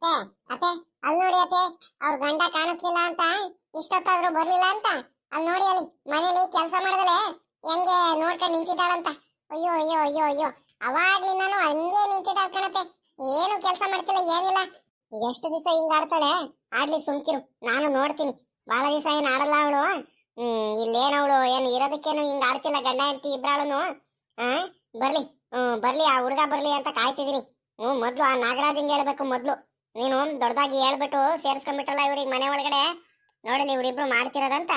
ಏ ಅತ್ತೆ, ಅಲ್ಲಿ ನೋಡಿ ಅತ್ತೆ, ಅವ್ರ ಗಂಡ ಕಾಣಿಸ್ಲಿಲ್ಲ ಅಂತ ಇಷ್ಟೊತ್ತಾದ್ರೂ ಬರ್ಲಿಲ್ಲ ಅಂತ ಅಲ್ಲಿ ನೋಡಿ, ಅಲ್ಲಿ ಮನೇಲಿ ಕೆಲಸ ಮಾಡಿದಲೆ ಹೆಂಗೆ ನೋಡ್ಕೊಂಡು ನಿಂತಿದ್ದಾಳಂತ. ಅಯ್ಯೋ ಅಯ್ಯೋ ಅಯ್ಯೋ ಅಯ್ಯೋ, ಅವಾಗ್ಲಿಂದಾನು ಹಂಗೆ ನಿಂತಿದ್ದಾಳ ಕಣತೆ, ಏನು ಕೆಲಸ ಮಾಡ್ತಿಲ್ಲ ಏನಿಲ್ಲ. ಎಷ್ಟು ದಿವಸ ಹಿಂಗ ಆಡ್ತಾಳೆ, ಆಡ್ಲಿ ಸುಮ್ಕಿರು, ನಾನು ನೋಡ್ತೀನಿ. ಬಹಳ ದಿವಸ ಏನ್ ಆಡಲ್ಲ ಅವಳು. ಇಲ್ಲೇನವಳು ಏನು ಇರೋದಕ್ಕೇನು ಹಿಂಗ ಆಡ್ತಿಲ್ಲ, ಗಂಡ ಹೆಂಡತಿ ಇಬ್ರಾಳನು. ಆ ಬರ್ಲಿ, ಬರ್ಲಿ ಆ ಹುಡುಗ ಬರ್ಲಿ ಅಂತ ಕಾಯ್ತಿದೀನಿ. ಮೊದ್ಲು ಆ ನಾಗರಾಜಂಗೆ ಹೇಳ್ಬೇಕು. ಮೊದ್ಲು ನೀನು ದೊಡ್ಡದಾಗಿ ಹೇಳ್ಬಿಟ್ಟು ಸೇರ್ಸ್ಕೊಂಡ್ಬಿಟ್ರಲ್ಲ ಇವ್ರಿಗೆ ಮನೆ ಒಳಗಡೆ, ನೋಡಲಿ ಇವ್ರಿಬ್ರು ಮಾಡ್ತಿರೋದಂತ.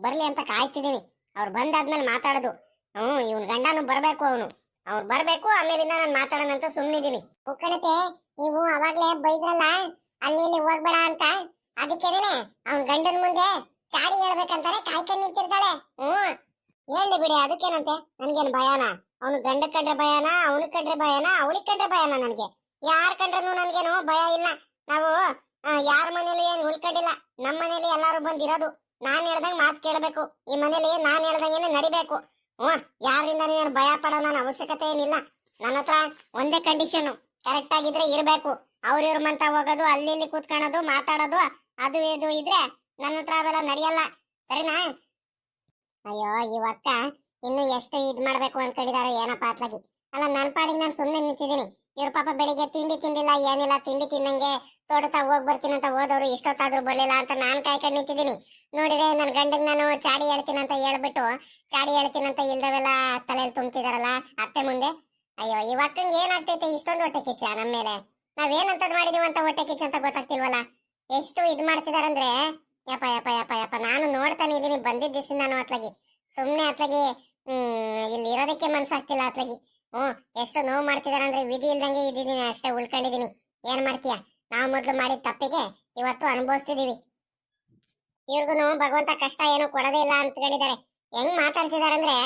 ಬರ್ಲಿ ಅಂತ ಕಾಯ್ತಿದೀನಿ. ಅವ್ರು ಬಂದಾದ್ಮೇಲೆ ಮಾತಾಡೋದು. ಇವನ್ ಗಂಡನು ಬರ್ಬೇಕು, ಅವ್ರು ಬರ್ಬೇಕು, ಆಮೇಲಿಂದ ನಾನು ಮಾತಾಡೋಣಂತ ಸುಮ್ಮನಿದೀನಿ. ಉಕ್ಕಣತೆ, ನೀವು ಅವಾಗ್ಲೇ ಬೈದ್ರಲ್ಲ ಅಲ್ಲಿ ಇಲ್ಲಿ ಹೋಗ್ಬೇಡ ಅಂತ, ಅದಕ್ಕೇನೆ ಅವ್ನ್ ಗಂಡನ ಮುಂದೆ ಚಾಡಿ ಹೇಳ್ಬೇಕಂತಾನೆ ಕಾಯ್ಕೊಂಡು ನಿಂತಿರ್ತಾಳೆ. ಹೇಳಿ ಬಿಡಿ, ಅದಕ್ಕೇನಂತೆ, ನನ್ಗೇನು ಭಯಾನ? ಅವನು ಗಂಡ ಕಂಡ್ರೆ ಭಯಾನ, ಅವನಿಗೆ ಕಂಡ್ರೆ ಭಯಾನ, ಅವಳಿಗೆ ಕಂಡ್ರೆ ಭಯಾನ? ನನ್ಗೆ ಯಾರ್ ಕಂಡ್ರೂ ನನ್ಗೇನು ಭಯ ಇಲ್ಲ. ನಾವು ಯಾರ ಮನೇಲಿ ಏನ್ ಉಳ್ಕೊಂಡಿಲ್ಲ, ನಮ್ಮ ಮನೇಲಿ ಎಲ್ಲಾರು ಬಂದಿರೋದು. ನಾನ್ ಹೇಳ್ದಂಗ್ ಮಾತು ಕೇಳಬೇಕು, ಈ ಮನೇಲಿ ನಾನ್ ಹೇಳ್ದಂಗೇನೆ ನಡಿಬೇಕು. ಯಾರಿಂದ ಏನು ಭಯ ಪಡೋ ನನ್ನ ಅವಶ್ಯಕತೆ ಏನಿಲ್ಲ. ನನ್ನ ಹತ್ರ ಒಂದೇ ಕಂಡೀಷನ್, ಕರೆಕ್ಟ್ ಆಗಿದ್ರೆ ಇರ್ಬೇಕು. ಅವ್ರಿವ್ರ ಮಂತ ಹೋಗೋದು, ಅಲ್ಲಿ ಇಲ್ಲಿ ಕೂತ್ಕೊಳ್ಳೋದು, ಮಾತಾಡೋದು, ಅದು ಇದು ಇದ್ರೆ ನನ್ನ ಹತ್ರ ಅವೆಲ್ಲ ನಡೆಯಲ್ಲ, ಸರಿನಾ? ಅಯ್ಯೋ, ಇವಕ್ಕ ಇನ್ನು ಎಷ್ಟು ಇದ್ ಮಾಡ್ಬೇಕು ಅನ್ಕೊಂಡಿದಾರೆ ಏನಪ್ಪ ಅತ್ಲಾಗಿ. ಅಲ್ಲ, ನನ್ ಪಾಡಿಗೆ ನಾನು ಸುಮ್ಮನೆ ನಿಂತಿದ್ದೀನಿ. ಇವ್ರ ಪಾಪ ಬೆಳಿಗ್ಗೆ ತಿಂಡಿ ತಿಂದಿಲ್ಲ, ಏನಿಲ್ಲ, ತಿಂಡಿ ತಿನ್ನಂಗೆ ತೋಟತಾ ಹೋಗ್ ಬರ್ತೀನಿ ಅಂತ ಹೋದವ್ರು ಇಷ್ಟೊತ್ತಾದ್ರೂ ಬರ್ಲಿಲ್ಲ ಅಂತ ನಾನ್ ಕಾಯ್ಕೊಂಡು ನಿಂತಿದ್ದೀನಿ. ನೋಡಿದ್ರೆ ನನ್ ಗಂಡಗ್ ನಾನು ಚಾಡಿ ಹೇಳ್ತೀನಂತ ಹೇಳ್ಬಿಟ್ಟು, ಚಾಡಿ ಹೇಳ್ತೀನಂತ ಇಲ್ದವೆಲ್ಲ ತಲೆಯಲ್ಲಿ ತುಂಬ್ತಿದಾರಲ್ಲ ಅತ್ತೆ ಮುಂದೆ. ಅಯ್ಯೋ, ಇವಕ್ಕಂಗೆ ಏನಾಗ್ತೈತೆ ಇಷ್ಟೊಂದು ಹೊಟ್ಟೆ ಕಿಚ್ಚ ನಮ್ಮ ಮೇಲೆ? ನಾವೇನಂತದ್ ಮಾಡಿದೀವಿ ಅಂತ ಹೊಟ್ಟೆ ಕಿಚ್ಚ ಅಂತ ಗೊತ್ತಾಗ್ತಿಲ್ವಲ್ಲ. ಎಷ್ಟು ಇದ್ ಮಾಡ್ತಿದಾರಂದ್ರೆ, ಯಪ್ಪ ಯಪ್ಪ ಯಪ್ಪ ಯಪ್ಪ, ನಾನು ನೋಡ್ತಾನೆ ಇದೀನಿ ಬಂದಿದ್ದ ದಿವಸ. ನಾನು ಅತ್ಲಾಗಿ ಸುಮ್ನೆ ಅತ್ಲಾಗಿ ಇಲ್ಲಿ ಇರೋದಕ್ಕೆ ಮನ್ಸಾಗ್ತಿಲ್ಲ ಅತ್ಲಾಗಿ. ಎಷ್ಟು ನೋವು ಮಾಡ್ತಿದಾರ ಅಂದ್ರೆ ವಿಧಿ ಇಲ್ದಂಗೆ ಇದ್ದೀನಿ, ಅಷ್ಟೇ ಉಳ್ಕೊಂಡಿದೀನಿ. ಏನ್ ಮಾಡ್ತೀಯ, ನಾವು ಮೊದ್ಲು ಮಾಡಿದ ತಪ್ಪಿಗೆ ಇವತ್ತು ಅನುಭವಿಸ್ತಿದೀವಿ. ಇವ್ರಿಗೂ ಭಗವಂತ ಕಷ್ಟ ಏನೋ ಕೊಡೋದೇ ಇಲ್ಲ ಅಂತ್ಕೊಂಡಿದ್ದಾರೆ. ಹೆಂಗ್ ಮಾತಾಡ್ತಿದಾರಂದ್ರೆ,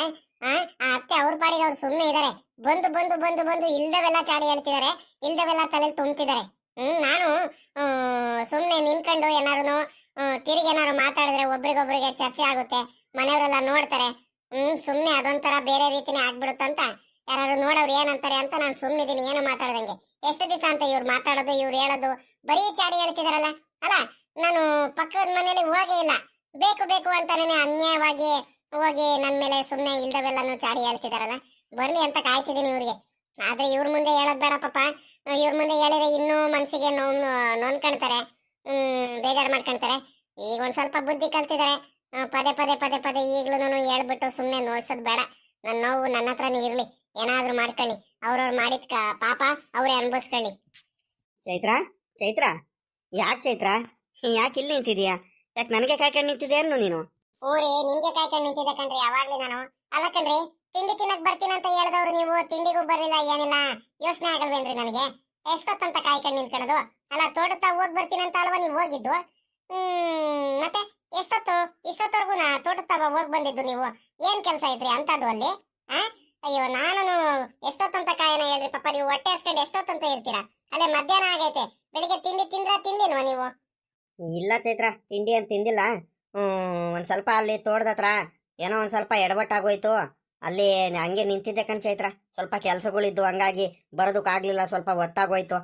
ಆ ಅತ್ತೆ ಅವ್ರ ಪಾಡಿಗೆ ಅವ್ರು ಸುಮ್ನೆ ಇದಾರೆ. ಬಂದು ಬಂದು ಬಂದು ಬಂದು ಇಲ್ದವೆಲ್ಲ ಚಾಡಿ ಹೇಳ್ತಿದಾರೆ, ಇಲ್ದವೆಲ್ಲ ತಲೆ ತುಂಬ್ತಿದಾರೆ. ನಾನು ಸುಮ್ನೆ ನಿನ್ಕೊಂಡು ಏನಾರು ತಿರುಗಿ ಏನಾರು ಮಾತಾಡಿದ್ರೆ ಒಬ್ರಿಗೊಬ್ರಿಗೆ ಚರ್ಚೆ ಆಗುತ್ತೆ, ಮನೆಯವರೆಲ್ಲ ನೋಡ್ತಾರೆ. ಸುಮ್ನೆ ಅದೊಂಥರ ಬೇರೆ ರೀತಿನೇ ಆಗ್ಬಿಡುತ್ತಂತ ಯಾರು ನೋಡವ್ರು ಏನಂತಾರೆ ಅಂತ ನಾನು ಸುಮ್ನಿದೀನಿ, ಏನು ಮಾತಾಡ್ದಂಗೆ. ಎಷ್ಟು ದಿವಸ ಅಂತ ಇವ್ರು ಮಾತಾಡೋದು, ಇವ್ರು ಹೇಳೋದು, ಬರೀ ಚಾಡಿ ಹೇಳ್ತಿದಾರಲ್ಲ. ಅಲ್ಲ, ನಾನು ಪಕ್ಕದ ಮನೇಲಿ ಹೋಗೇ ಇಲ್ಲ, ಬೇಕು ಬೇಕು ಅಂತಾನೆ ಅನ್ಯಾಯವಾಗಿ ಹೋಗಿ ನನ್ ಮೇಲೆ ಸುಮ್ನೆ ಇಲ್ದವೆಲ್ಲಾನು ಚಾಡಿ ಹೇಳ್ತಿದಾರಲ್ಲ. ಬರ್ಲಿ ಅಂತ ಕಾಯ್ತಿದೀನಿ ಇವ್ರಿಗೆ. ಆದ್ರೆ ಇವ್ರ ಮುಂದೆ ಹೇಳೋದ್ ಬೇಡ ಪಾಪ. ಇವ್ರ ಮುಂದೆ ಹೇಳಿದ್ರೆ ಇನ್ನೂ ಮನ್ಸಿಗೆ ನೊಂದ್ಕೊಳ್ತಾರೆ, ಬೇಜಾರು ಮಾಡ್ಕೊಳ್ತಾರೆ. ಈಗ ಒಂದ್ ಸ್ವಲ್ಪ ಬುದ್ಧಿ ಕಲ್ತಿದ್ದಾರೆ. ಪದೇ ಪದೇ ಪದೇ ಪದೇ ಈಗ್ಲೂ ಹೇಳ್ಬಿಟ್ಟು ಸುಮ್ನೆ ನೋಯ್ಸೋದ್ ಬೇಡ. ನನ್ನ ನೋವು ನನ್ನ ಹತ್ರನೇ ಇರ್ಲಿ, ಏನಾದ್ರೂ ಮಾಡ್ಕೊಳ್ಳಿ. ಅವ್ರವ್ರು ಮಾಡಿದ ಪಾಪ ಅವ್ರೇ ಅನ್ಭವಿಸ್ಕೊಳ್ಳಿ. ಚೈತ್ರ, ಚೈತ್ರ, ಯಾಕೆ ಚೈತ್ರ, ಯಾಕೆ ಇಲ್ಲಿ ನಿಂತಿದ್ಯಾ? ಯಾಕೆ ನನಗೆ ಕಾಯ್ಕೊಂಡು ನಿಂತಿದ್ಯಾ ನೀನು? ಊರಿ ನಿಮ್ಗೆ ಕಾಯ್ಕೊಂಡು ನಿಂತಿದ್ದೆ ಕಣ್ರಿ ಯಾವಾಗ್ಲಿ ನಾನು. ಅಲ್ಲ ಕಣ್ರಿ, ತಿಂಡಿ ತಿನ್ನಕ್ ಬರ್ತೀನಿ ಅಂತ ಹೇಳಿದವ್ರು ನೀವು ತಿಂಡಿಗೂ ಬರ್ಲಿಲ್ಲ, ಏನಿಲ್ಲ. ಯೋಚನೆ ಆಗಲ್ವೇನ್ರಿ ನನಗೆ? ಎಷ್ಟೊತ್ತಂತ ಕಾಯ್ಕೊಂಡು ನಿಂತ್ಕೊಳ್ಳೋದು? ಅಲ್ಲ, ತೋಟದ ಹೋಗ್ ಬರ್ತೀನಿ ಅಂತ ಅಲ್ವಾ ನೀವು ಹೋಗಿದ್ದು? ಮತ್ತೆ ಎಷ್ಟೊತ್ತು, ಇಷ್ಟೊತ್ತವರೆಗೂ ತೋಟದ ಹೋಗ್ ಬಂದಿದ್ದು ನೀವು? ಏನ್ ಕೆಲ್ಸ ಐತ್ರಿ ಅಂತದ್ದು ಅಲ್ಲಿ? ಅಯ್ಯೋ, ನಾನು ಎಷ್ಟೊತ್ತಂತ ಕಾಯನ ಹೇಳ್ರಿ ಪಾಪ. ನೀವು ಹೊಟ್ಟೆ ಹಸ್ಕೊಂಡು ಎಷ್ಟೊತ್ತಂತ ಇರ್ತೀರಾ? ಅಲ್ಲೇ ಮಧ್ಯಾಹ್ನ ಆಗೈತೆ, ಬೆಳಿಗ್ಗೆ ತಿಂಡಿ ತಿನ್ಲಿಲ್ವಾ ನೀವು? ಇಲ್ಲ ಚೈತ್ರ, ತಿಂಡಿ ಅಂತ ತಿಂದಿಲ್ಲ. ಒಂದ್ ಸ್ವಲ್ಪ ಅಲ್ಲಿ ತೋಟದತ್ರ ಏನೋ ಒಂದ್ ಸ್ವಲ್ಪ ಎಡವಟ್ಟಾಗೋಯ್ತು, ಅಲ್ಲಿ ಹಂಗೆ ನಿಂತಿದ್ದೆ ಕಣ್ ಚೈತ್ರ. ಸ್ವಲ್ಪ ಕೆಲ್ಸಗಳಿದ್ದು, ಹಂಗಾಗಿ ಬರೋದಕ್ಕಾಗ್ಲಿಲ್ಲ, ಸ್ವಲ್ಪ ಹೊತ್ತಾಗೋಯ್ತು.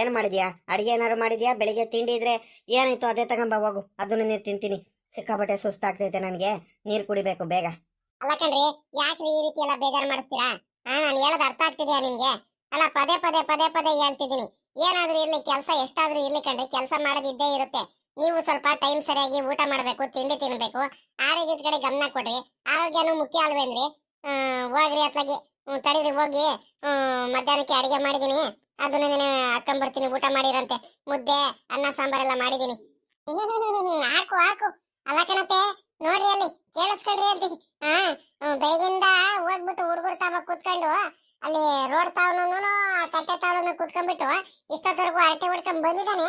ಏನ್ ಮಾಡಿದ್ಯಾ? ಅಡಿಗೆ ಏನಾರು ಮಾಡಿದ್ಯಾ? ಬೆಳಿಗ್ಗೆ ತಿಂಡಿ ಇದ್ರೆ ಏನಾಯ್ತು ಅದೇ ತಗೊಂಬ ಹೋಗು, ಅದನ್ನ ನೀರು ತಿಂತೀನಿ. ಸಿಕ್ಕಾಪಟ್ಟೆ ಸುಸ್ತಾಗ್ತೈತೆ ನನಗೆ, ನೀರ್ ಕುಡಿಬೇಕು ಬೇಗ. ಅಲ್ಲ ಕಣ್ರಿ, ಯಾಕ್ರಿ ಈ ರೀತಿ ಎಲ್ಲ ಬೇಜಾರು ಮಾಡಿಸ್ತೀರಾ? ನಾನು ಹೇಳೋದು ಅರ್ಥ ಆಗ್ತಿದ್ಯಾ ನಿಮ್ಗೆ? ಅಲ್ಲ, ಪದೇ ಪದೇ ಪದೇ ಪದೇ ಹೇಳ್ತಿದ್ದೀನಿ, ಏನಾದ್ರೂ ಇರ್ಲಿ, ಕೆಲಸ ಎಷ್ಟಾದ್ರೂ ಇರ್ಲಿ ಕಣ್ರಿ, ಕೆಲಸ ಮಾಡೋದಿದ್ದೇ ಇರುತ್ತೆ. ನೀವು ಸ್ವಲ್ಪ ಟೈಮ್ ಸರಿಯಾಗಿ ಊಟ ಮಾಡ್ಬೇಕು, ತಿಂಡಿ ತಿನ್ಬೇಕು, ಆರೋಗ್ಯದ ಕಡೆ ಗಮನ ಕೊಡ್ರಿ. ಆರೋಗ್ಯನೂ ಮುಖ್ಯ ಅಲ್ವೇನ್ರಿ? ಹೋಗ್ರಿ ಅತ್ಲಾಗಿ, ತಡೀರಿ ಹೋಗಿ. ಮಧ್ಯಾಹ್ನಕ್ಕೆ ಅಡಿಗೆ ಮಾಡಿದೀನಿ, ಅದನ್ನ ಹಾಕೊಂಡ್ಬರ್ತೀನಿ, ಊಟ ಮಾಡಿರಂತೆ. ಮುದ್ದೆ, ಅನ್ನ ಸಾಂಬಾರೆಲ್ಲ ಮಾಡಿದೀನಿ. ಹಾಕು ಹಾಕು. ಅಲ್ಲ ಕಣತೆ, ನೋಡ್ರಿ ಅಲ್ಲಿ ಕೇಳಿಸ್ಕೊಳ್ರಿ ಅಂತೀನಿ. ಬೆಳಗಿಂದ ಹೋಗ್ಬಿಟ್ಟು ಹುಡುಗರು ತಾವ ಕೂತ್ಕೊಂಡು ಅಲ್ಲಿ ರೋಡ್ ತಾವನು ಕಟ್ಟೆ ತಾವನು ಕೂತ್ಕೊಂಡ್ಬಿಟ್ಟು ಇಷ್ಟೊತ್ತವರೆಗೂ ಅರಟೆ ಹೊಡ್ಕೊಂಡ್ ಬಂದಿದ್ದಾನೆ.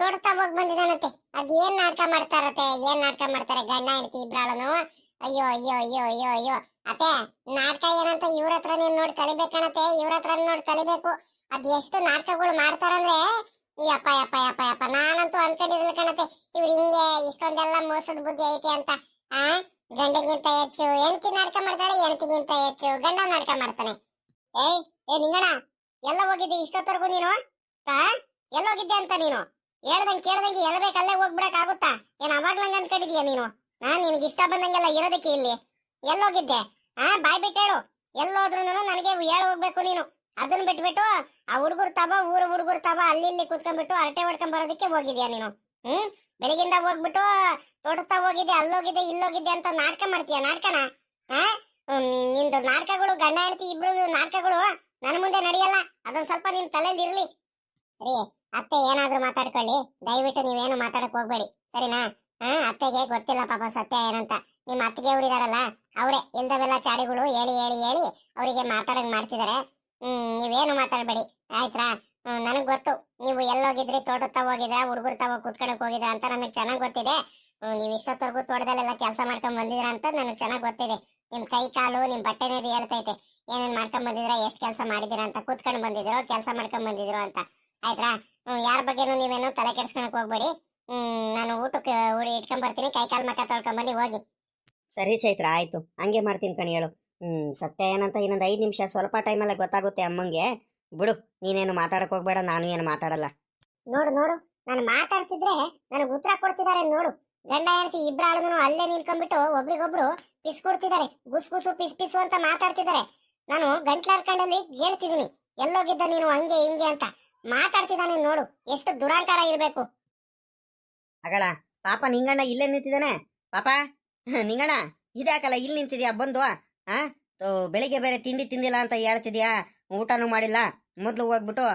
ತೋಟದ ಹೋಗಿ ಬಂದಿದ್ದಾನಂತೆ. ಅದ್ ಏನ್ ನಾಟಕ ಮಾಡ್ತಾರತ್ತೆ, ಏನ್ ನಾಟಕ ಮಾಡ್ತಾರೆ ಗಂಡ ಹೆಂಡತಿ ಇಬ್ರಾಳನು? ಅಯ್ಯೋ ಅಯ್ಯೋ ಅಯ್ಯೋ ಅಯ್ಯೋ ಅಯ್ಯೋ ಅತ್ತೆ, ನಾಟಕ ಏನಂತ ಇವ್ರ ಹತ್ರ ನೋಡಿ ಕಲಿಬೇಕಣತೆ, ಇವ್ರ ಹತ್ರ ನೋಡಿ ಕಲಿಬೇಕು. ಅದ್ ಎಷ್ಟು ನಾಟಕಗಳು ಮಾಡ್ತಾರಂದ್ರೆ ಯಪ್ಪ ಯಪ್ಪ ಯಪ್ಪ ಯಪ್ಪ, ನಾನಂತೂ ಅನ್ಕೊಂಡಿರ್ಲಿಲ್ಲ ಕಣತೆ ಇವ್ರು ಹಿಂಗೆ ಇಷ್ಟೊಂದೆಲ್ಲ ಮೋಸದ ಬುದ್ಧಿ ಐತಿ ಅಂತ. ಗಂಡಗಿಂತ ಹೆಚ್ಚು ಹೆಂಡತಿ ನಾಟಕ ಮಾಡ್ತಾಳೆ, ಹೆಂಡತಿಗಿಂತ ಹೆಚ್ಚು ಗಂಡ ನಾಟಕ ಮಾಡ್ತಾನೆ. ಏ ನಿಂಗಣ, ಎಲ್ಲ ಹೋಗಿದ್ದಿ ಇಷ್ಟೊತ್ತವರೆಗೂ ನೀನು? ಎಲ್ಲೋಗಿದ್ದೆ ಅಂತ ನೀನು ಹೇಳ್ದಂಗೆ ಕೇಳ್ದಂಗೆ ಎಲ್ಬೇಕಲ್ಲೇ ಹೋಗ್ಬಿಡಕ್ ಆಗುತ್ತಾ ಏನ್ ಅವಾಗ್ಲಂಗ ಅನ್ಕೊಂಡಿದೀಯ ನೀನು ನಿನಗೆ ಇಷ್ಟ ಬಂದಂಗೆಲ್ಲ ಇರೋದಕ್ಕೆ ಇಲ್ಲಿ ಎಲ್ಲೋಗಿದ್ದೆ ಬಾಯ್ ಬಿಟ್ಟು ಹೇಳು ಎಲ್ಲೋದ್ರು ನನಗೆ ಹೇಳ ಹೋಗ್ಬೇಕು ನೀನು ಅದನ್ನ ಬಿಟ್ಬಿಟ್ಟು ಆ ಹುಡುಗರು ತಬ ಊರು ಹುಡುಗರು ತಬ ಅಲ್ಲಿ ಇಲ್ಲಿ ಕುತ್ಕೊಂಡ್ಬಿಟ್ಟು ಹರಟೆ ಹೊಡ್ಕೊಂಡ್ ಬರೋದಕ್ಕೆ ಹೋಗಿದ್ಯಾ ನೀನು ಬೆಳಗಿಂದ ಹೋಗ್ಬಿಟ್ಟು ತೋಟತಾ ಹೋಗಿದ್ದೆ ಅಲ್ಲೋಗಿದ್ದೆ ಇಲ್ಲೋಗಿದ್ದೆ ಅಂತ ನಾಟಕ ಮಾಡ್ತೀಯ ನಾಟಕನ ನಿಂದು ನಾಟಕಗಳು ಗಂಡ ಹೆಂಡತಿ ಇಬ್ರು ನಾಟಕಗಳು ನನ್ನ ಮುಂದೆ ನಡೆಯಲ್ಲ ಅದೊಂದ್ ಸ್ವಲ್ಪ ನಿಮ್ ತಲೆಯಲ್ಲಿ ಇರ್ಲಿ ರೀ ಅತ್ತೆ ಏನಾದ್ರೂ ಮಾತಾಡ್ಕೊಳ್ಳಿ ದಯವಿಟ್ಟು ನೀವೇನು ಮಾತಾಡಕ್ ಹೋಗ್ಬೇಡಿ ಸರಿನಾ ಅತ್ತೆಗೆ ಗೊತ್ತಿಲ್ಲ ಪಾಪ ಸತ್ಯ ಏನಂತ ನಿಮ್ಮ ಅತ್ತಿಗೆ ಅವ್ರು ಇದಾರಲ್ಲ ಅವರೇ ಇಲ್ದವೆಲ್ಲ ಚಾಡಿಗಳು ಹೇಳಿ ಹೇಳಿ ಹೇಳಿ ಅವರಿಗೆ ಮಾತಾಡಂಗ್ ಮಾಡ್ತಿದಾರೆ ನೀವೇನು ಮಾತಾಡ್ಬೇಡಿ ಆಯ್ತಾ ನನಗ್ ಗೊತ್ತು ನೀವು ಎಲ್ಲೋಗಿದ್ರಿ ತೋಟದ ಹೋಗಿದ್ರ ಹುಡುಗರು ತಾವ ಕುತ್ಕೊಳಕ್ ಹೋಗಿದ್ರ ಅಂತ ನನಗ್ ಚೆನ್ನಾಗ್ ಗೊತ್ತಿದೆ ನೀವ್ ಇಷ್ಟೊತ್ತವರೆಗೂ ತೋಟದಲ್ಲೆಲ್ಲ ಕೆಲಸ ಮಾಡ್ಕೊಂಡ್ ಬಂದಿದ್ರ ಅಂತ ನನಗ್ ಚೆನ್ನಾಗ್ ಗೊತ್ತಿದೆ ನಿಮ್ ಕೈ ಕಾಲು ನಿಮ್ ಬಟ್ಟೆನೇ ಹೇಳ್ತೈತೆ ಏನೇನ್ ಮಾಡ್ಕೊಂಡ್ ಬಂದಿದ್ರ ಎಷ್ಟ್ ಕೆಲಸ ಮಾಡಿದಿರ ಅಂತ ಕೂತ್ಕೊಂಡ್ ಬಂದಿದಿರೋ ಕೆಲಸ ಮಾಡ್ಕೊಂಡ್ ಬಂದಿದಿರೋ ಅಂತ ಆಯ್ತಾ ಯಾರ ಬಗ್ಗೆನೂ ನೀವೇನು ತಲೆ ಕೆಡ್ಸ್ಕೊಳಕ್ ಹೋಗ್ಬೇಡಿ ನಾನು ಊಟಕ್ಕೆ ಇಟ್ಕೊಂಡ್ ಬರ್ತೀನಿ ಕೈ ಕಾಲ್ ಮಕ್ಕ ತೊಳ್ಕೊಂಡ್ ಬನ್ನಿ ಹೋಗಿ ಸರಿ ಚೈತ್ರ ಆಯ್ತು ಹಂಗೆ ಮಾಡ್ತೀನಿ ಕಣಿ ಹೇಳು ಸತ್ಯ ಏನಂತ ಇನ್ನೊಂದು 5 ನಿಮಿಷ ಸ್ವಲ್ಪ ಟೈಮಲ್ಲೇ ಗೊತ್ತಾಗುತ್ತೆ ಅಮ್ಮಂಗೆ ಬಿಡು ನೀನೇನು ಮಾತಾಡಕ್ ಹೋಗ್ಬೇಡ ನಾನು ಏನು ಮಾತಾಡಲ್ಲ ನೋಡು ನೋಡು ನಾನು ಮಾತಾಡ್ಸಿದ್ರೆ ನನಗೆ ಉತ್ತರ ಕೊಡ್ತಿದ್ದಾರೆ ನೋಡು ಗಂಡ ಹೆಂಡತಿ ಇಬ್ಬರಾಳು ಅಲ್ಲೇ ನಿಂತ್ಕೊಂಡ್ಬಿಟ್ಟು ಒಬ್ರಿಗೊಬ್ರು ಪಿಸ್ ಕೊಡ್ತಿದ್ದಾರೆ ಗುಸ್ ಗುಸು ಪಿಸ್ ಪಿಸು ಅಂತ ಮಾತಾಡ್ತಿದ್ದಾರೆ ನಾನು ಗಂಟ್ಲಾರ್ಕಂಡಲ್ಲಿ ಹೇಳ್ತಿದ್ದೀನಿ ಎಲ್ಲೋಗಿದ್ದ ನೀನು ಹಂಗೆ ಹಿಂಗೆ ಅಂತ ಮಾತಾಡ್ತಿದ್ದಾನೆ ನೋಡು ಎಷ್ಟು ದುರಾಂಕಾರ ಇರ್ಬೇಕು ಅಗಳ ಪಾಪ ನಿಂಗಣ್ಣ ಇಲ್ಲೇ ನಿಂತಿದ್ದಾನೆ ಪಾಪ ನಿಂಗಣ್ಣ ಇದ್ಯಾಕಲ್ಲ ಇಲ್ಲಿ ನಿಂತಿದ್ಯಾ ಬಂದು ಬೆಳಿಗ್ಗೆ ಬೇರೆ ತಿಂಡಿ ತಿಂದಿಲ್ಲ ಅಂತ ಹೇಳ್ತಿದ್ಯಾ ಊಟನೂ ಮಾಡಿಲ್ಲ ಮೊದ್ಲು ಹೋಗ್ಬಿಟ್ಟು